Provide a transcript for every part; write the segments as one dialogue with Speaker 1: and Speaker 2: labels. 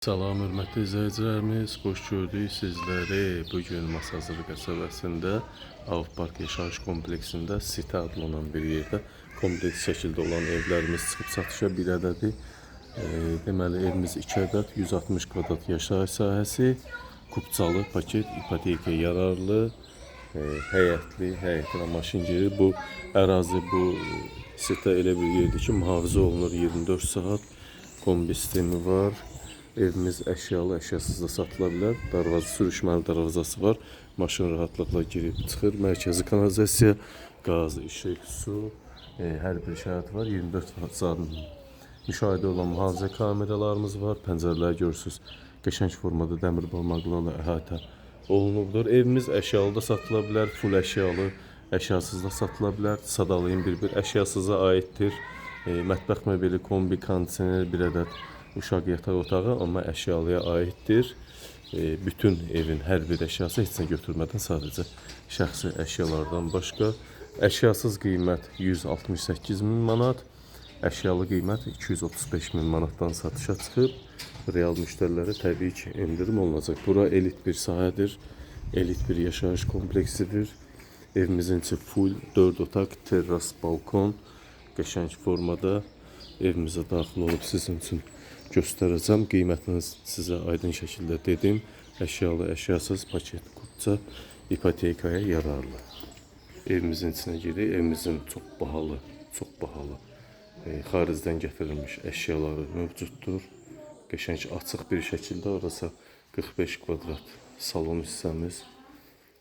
Speaker 1: Salam, hörmətli izləyicilərimiz, xoş gördük sizləri. Bugün Masazırı qəsəbəsində Avpark yaşayış kompleksində sitə adlanan bir yerdə kompleks şəkildə olan evlərimiz çıxıb satışa bir ədədi. Deməli, evimiz 2 ədəd, 160 kvadrat yaşayış sahəsi, kupçalı, paket, ipoteka yararlı, həyətli, həyətinə maşın girir. Bu ərazi, bu sitə elə bir yerdir ki, mühafizə olunur 24 saat, kombi sistemi var. Evimiz əşyalı, əşyasız da satıla bilər. Sürüşməli darvazası var. Maşın rahatlıqla girib çıxır. Mərkəzi kanalizasiya, qaz, işıq, su, hər bir şərait var. 24 saat müşahidə olan mühafizə kameralarımız var. Pəncərələri görürsünüz. Qəşəng formada dəmir barmaqlarla əhatə olunubdur. Evimiz əşyalı da satıla bilər, full əşyalı, əşyasız da satıla bilər. Sadalayın bir əşyasıza aiddir. Mətbəx möbeli, kombi, kondisioner, bir ədəd uşaq yataq otağı, amma əşyalıya aiddir. Bütün evin hər bir əşyası heç nə götürmədən sadəcə şəxsi əşyalardan başqa. Əşyasız qiymət 168 min manat, əşyalı qiymət 235 min manatdan satışa çıxıb. Real müştərilərə təbii ki, endirim olunacaq. Bura elit bir sahədir, elit bir yaşayış kompleksidir. Evimizin içi full 4 otaq, terras, balkon, qəşəng formada evimizə daxil olub sizin üçün göstərəcəm. Qiymətini sizə aydın şəkildə dedim. Əşyalı, əşyasız, paket, kupça, ipotekaya yararlı. Evimizin içinə girir. Evimizin çox bahalı, xaricdən gətirilmiş əşyaları mövcuddur. Qəşəng açıq bir şəkildə, orası 45 kvadrat salon hissəmiz.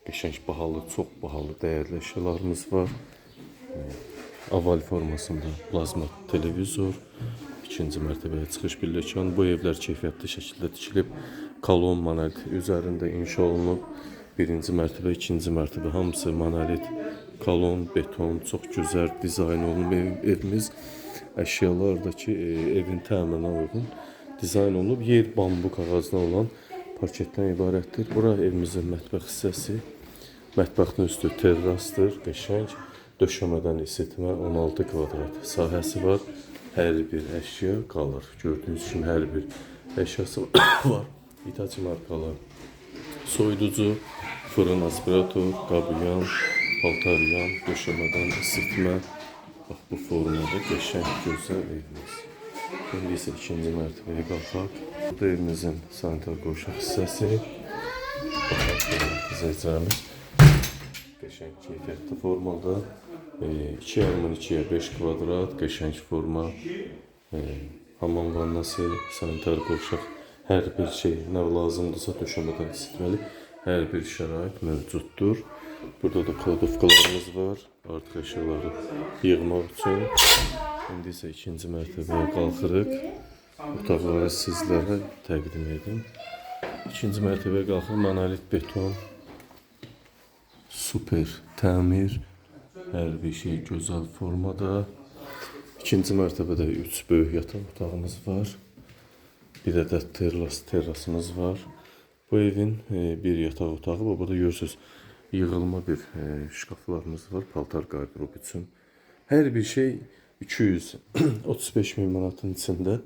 Speaker 1: Qəşəng bahalı, çox bahalı, dəyərli əşyalarımız var. Oval formasında plazma televizor, ikinci mərtəbəyə çıxış pilləkən. Bu evlər keyfiyyətli şəkildə tikilib, kolon monolit üzərində inşa olunub. Birinci mərtəbə, ikinci mərtəbə hamısı monolit, kolon, beton, çox gözəl dizayn olunub evimiz. Əşyalardakı evin təminə uyğun dizayn olunub. Yer bambuk ağacından olan parketdən ibarətdir. Bura evimizin mətbəx hissəsi. Mətbəxin üstü terrasdır, qəşəng. Döşəmədən isitmə 16 kvadrat sahəsi var. Hər bir əşya qalır. Gördüyünüz kimi hər bir əşyası var. Hitachi markalı soyuducu, fırın, aspirator, qabıyan, paltaryan, döşəmədən isitmə. Bax, bu formada qəşəng gözəl evimiz. İndi isə ikinci mərtəbəyə qalxaq. Burada evimizin sanitar qovşaq hissəsi. İzləyicilərimiz qəşəng keyfiyyətli formada 2x2'ye 5 kvadrat, qəşəng forma, hamam vannası, sanitar qovşaq, hər bir şey nə lazımdırsa döşəmədən isitməli, hər bir şərait mövcuddur. Burada da kladovkalarımız var, artıq əşyaları yığmaq üçün. İndi isə ikinci mərtəbəyə qalxırıq. Otaqları sizlərə təqdim edim. İkinci mərtəbəyə qalxırıq, monolit beton, super təmir, hər bir şey gözəl formada. İkinci mərtəbədə 3 böyük yataq otağımız var. Bir ədəd terrasımız var. Bu evin bir yataq otağı var. Burada görürsünüz, yığılma bir şkaflarımız var, paltar qardırop üçün. Hər bir şey 235 min manatın içində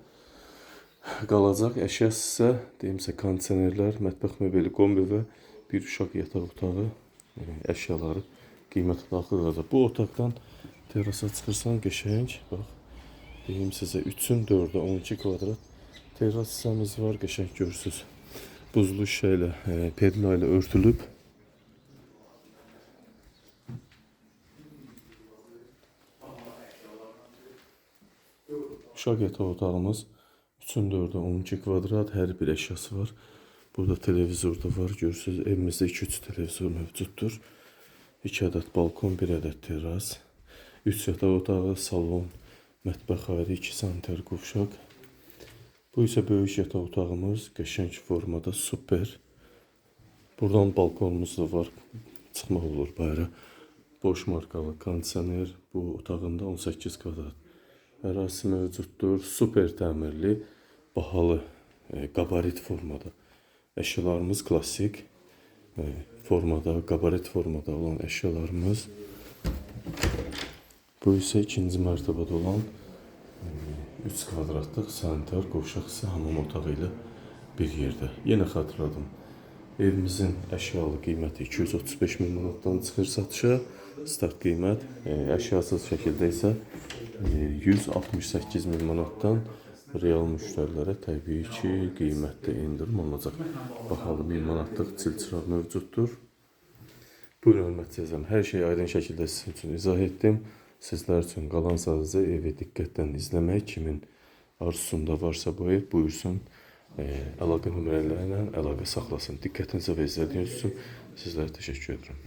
Speaker 1: qalacaq. Əşyası isə, deyimsə, kondisionerlər, mətbəx möbeli, kombi və bir uşaq yataq otağı əşyaları qiymətə daxil olacaq. Bu otaqdan terrasa çıxırsan, qəşəng, bax, deyim sizə 3-ün 4-ə 12 kvadrat terras hissəmiz var, qəşəng görürsünüz. Buzlu şişə perla ilə örtülüb. Uşaq yataq otağımız 3-ün 4-ə 12 kvadrat, hər bir əşyası var. Burada televizor da var, görürsünüz. Evimizdə 2-3 televizor mövcuddur. 2 ədəd balkon, 1 ədəd terras, 3 yataq otağı, salon, mətbəx ayrı, 2 sanitar qovşaq. Bu isə böyük yataq otağımız, qəşəng formada, super. Buradan balkonumuz da var, çıxmaq olur bayra. Boş markalı kondisioner, bu otağında 18 kvadrat ərazisi mövcuddur. Super təmirli, bahalı, qabarit formada. Əşyalarımız klassik formada, qabarit formada olan əşyalarımız. Bu isə ikinci mərtəbədə olan 3 kvadratlıq sanitar qovşaq isə hamam otağı ilə bir yerdə. Yenə xatırladım. Evimizin əşyalı qiyməti 235 min manatdan çıxır satışa. Start qiymət əşyasız şəkildə isə 168 min manatdan real müştərilərə təbii ki, qiymətdə endirim olunacaq. Bahalı 1000 manatlıq çilçıraq mövcuddur. Buyurun hörmətli izləyicilər, hər şeyi aydın şəkildə sizin üçün izah etdim. Sizlər üçün qalan sadəcə evi diqqətlə izləmək, kimin arzusunda varsa bu ev buyursun əlaqə nömrələrlə əlaqə saxlasın. Diqqətinizə və izlədiyiniz üçün sizlərə təşəkkür edirəm.